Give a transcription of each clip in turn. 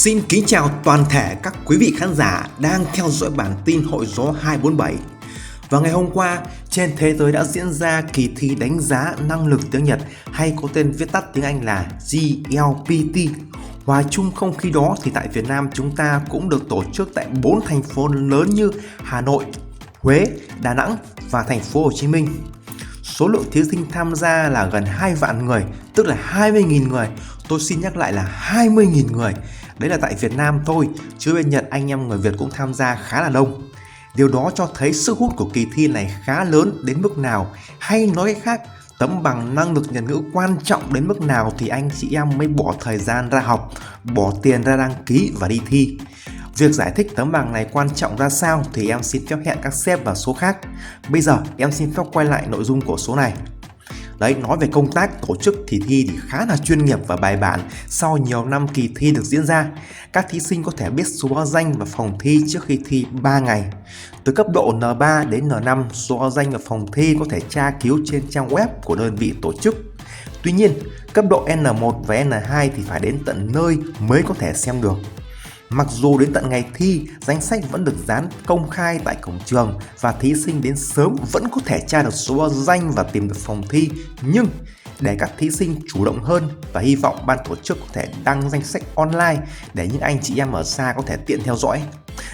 Xin kính chào toàn thể các quý vị khán giả đang theo dõi bản tin Hội Gió 247. Và ngày hôm qua, trên thế giới đã diễn ra kỳ thi đánh giá năng lực tiếng Nhật hay có tên viết tắt tiếng Anh là GLPT. Hòa chung không khí đó thì tại Việt Nam chúng ta cũng được tổ chức tại 4 thành phố lớn như Hà Nội, Huế, Đà Nẵng và thành phố Hồ Chí Minh. Số lượng thí sinh tham gia là gần 2 vạn người, tức là 20.000 người. Tôi xin nhắc lại là 20.000 người. Đấy là tại Việt Nam thôi, chứ bên Nhật anh em người Việt cũng tham gia khá là đông. Điều đó cho thấy sức hút của kỳ thi này khá lớn đến mức nào, hay nói cách khác, tấm bằng năng lực Nhật ngữ quan trọng đến mức nào thì anh chị em mới bỏ thời gian ra học, bỏ tiền ra đăng ký và đi thi. Việc giải thích tấm bằng này quan trọng ra sao thì em xin phép hẹn các sếp vào số khác. Bây giờ em xin phép quay lại nội dung của số này. Đấy, nói về công tác tổ chức kỳ thi thì khá là chuyên nghiệp và bài bản. Sau nhiều năm kỳ thi được diễn ra, các thí sinh có thể biết số báo danh và phòng thi trước khi thi 3 ngày. Từ cấp độ N3 đến N5, số báo danh và phòng thi có thể tra cứu trên trang web của đơn vị tổ chức. Tuy nhiên, cấp độ N1 và N2 thì phải đến tận nơi mới có thể xem được. Mặc dù đến tận ngày thi, danh sách vẫn được dán công khai tại cổng trường và thí sinh đến sớm vẫn có thể tra được số báo danh và tìm được phòng thi, nhưng để các thí sinh chủ động hơn và hy vọng ban tổ chức có thể đăng danh sách online để những anh chị em ở xa có thể tiện theo dõi.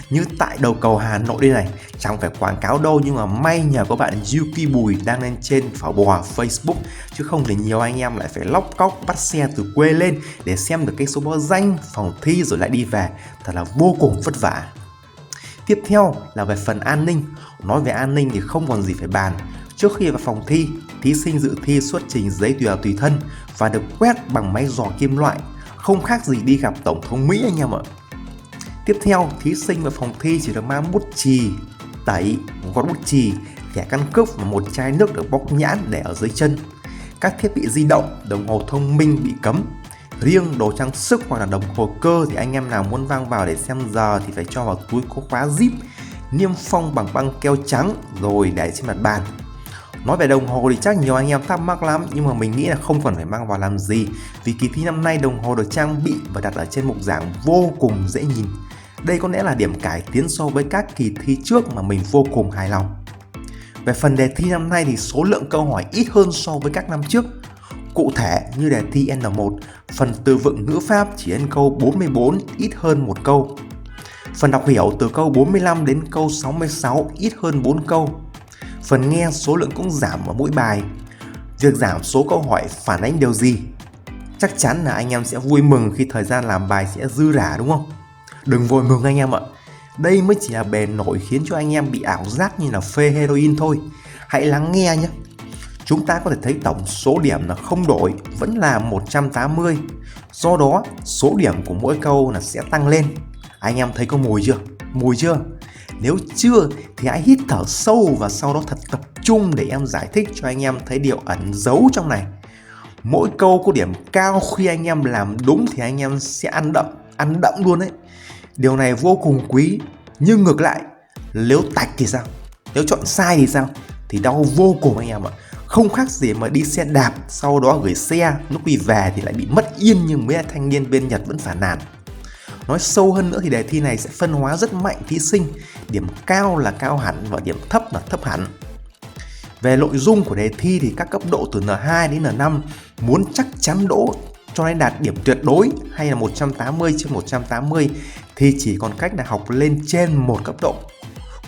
Như tại đầu cầu Hà Nội đây này, chẳng phải quảng cáo đâu nhưng mà may nhờ có bạn Yuki Bùi đăng lên trên phở bò Facebook, chứ không thì nhiều anh em lại phải lóc cóc bắt xe từ quê lên để xem được cái số báo danh, phòng thi rồi lại đi về, thật là vô cùng vất vả. Tiếp theo là về phần an ninh. Nói về an ninh thì không còn gì phải bàn. Trước khi vào phòng thi, thí sinh dự thi xuất trình giấy tùy thân và được quét bằng máy dò kim loại, không khác gì đi gặp Tổng thống Mỹ anh em ạ. Tiếp theo, thí sinh vào phòng thi chỉ được mang bút chì, tẩy, gói bút chì, thẻ căn cước và một chai nước được bóc nhãn để ở dưới chân. Các thiết bị di động, đồng hồ thông minh bị cấm. Riêng đồ trang sức hoặc là đồng hồ cơ thì anh em nào muốn mang vào để xem giờ thì phải cho vào túi có khóa zip, niêm phong bằng băng keo trắng rồi để trên mặt bàn. Nói về đồng hồ thì chắc nhiều anh em thắc mắc lắm, nhưng mà mình nghĩ là không cần phải mang vào làm gì, vì kỳ thi năm nay đồng hồ được trang bị và đặt ở trên mục giảng vô cùng dễ nhìn. Đây có lẽ là điểm cải tiến so với các kỳ thi trước mà mình vô cùng hài lòng. Về phần đề thi năm nay thì số lượng câu hỏi ít hơn so với các năm trước. Cụ thể như đề thi N1, phần từ vựng ngữ pháp chỉ đến câu 44 ít hơn một câu. Phần đọc hiểu từ câu 45 đến câu 66 ít hơn 4 câu. Phần nghe số lượng cũng giảm ở mỗi bài. Việc giảm số câu hỏi phản ánh điều gì? Chắc chắn là anh em sẽ vui mừng khi thời gian làm bài sẽ dư rả đúng không? Đừng vội mừng anh em ạ. Đây mới chỉ là bề nổi khiến cho anh em bị ảo giác như là phê heroin thôi. Hãy lắng nghe nhé. Chúng ta có thể thấy tổng số điểm là không đổi, vẫn là 180. Do đó, số điểm của mỗi câu là sẽ tăng lên. Anh em thấy có mùi chưa? Mùi chưa? Nếu chưa thì hãy hít thở sâu và sau đó thật tập trung để em giải thích cho anh em thấy điều ẩn giấu trong này. Mỗi câu có điểm cao khi anh em làm đúng thì anh em sẽ ăn đậm luôn đấy. Điều này vô cùng quý. Nhưng ngược lại, nếu tạch thì sao? Nếu chọn sai thì sao? Thì đau vô cùng anh em ạ. Không khác gì mà đi xe đạp, sau đó gửi xe, lúc đi về thì lại bị mất yên như mấy thanh niên bên Nhật vẫn phàn nàn. Nói sâu hơn nữa thì đề thi này sẽ phân hóa rất mạnh thí sinh. Điểm cao là cao hẳn và điểm thấp là thấp hẳn. Về nội dung của đề thi thì các cấp độ từ N2 đến N5 muốn chắc chắn đỗ cho nên đạt điểm tuyệt đối hay là 180/180 thì chỉ còn cách là học lên trên một cấp độ.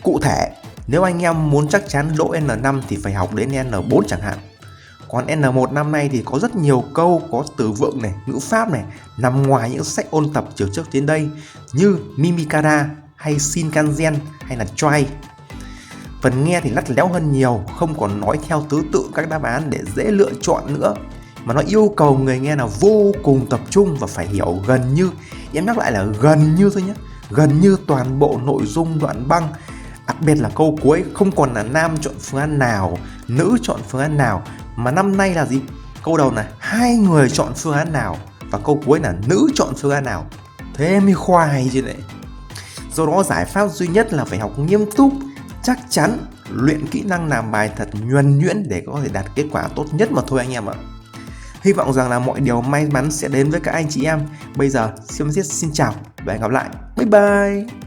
Cụ thể, nếu anh em muốn chắc chắn đỗ N5 thì phải học đến N4 chẳng hạn. Còn N1 năm nay thì có rất nhiều câu có từ vựng này, ngữ pháp này nằm ngoài những sách ôn tập chiều trước đến đây như Mimikara hay Shinkansen hay là Choi. Phần nghe thì lắt léo hơn nhiều, không còn nói theo thứ tự các đáp án để dễ lựa chọn nữa, mà nó yêu cầu người nghe là vô cùng tập trung và phải hiểu gần như, em nhắc lại là gần như thôi nhé, gần như toàn bộ nội dung đoạn băng. Đặc biệt là câu cuối không còn là nam chọn phương án nào, nữ chọn phương án nào, mà năm nay là gì? Câu đầu là hai người chọn phương án nào và câu cuối là nữ chọn phương án nào. Thế mới khoai chứ này. Do đó giải pháp duy nhất là phải học nghiêm túc, chắc chắn, luyện kỹ năng làm bài thật nhuần nhuyễn để có thể đạt kết quả tốt nhất mà thôi anh em ạ. Hy vọng rằng là mọi điều may mắn sẽ đến với các anh chị em. Bây giờ xin chào và hẹn gặp lại. Bye bye!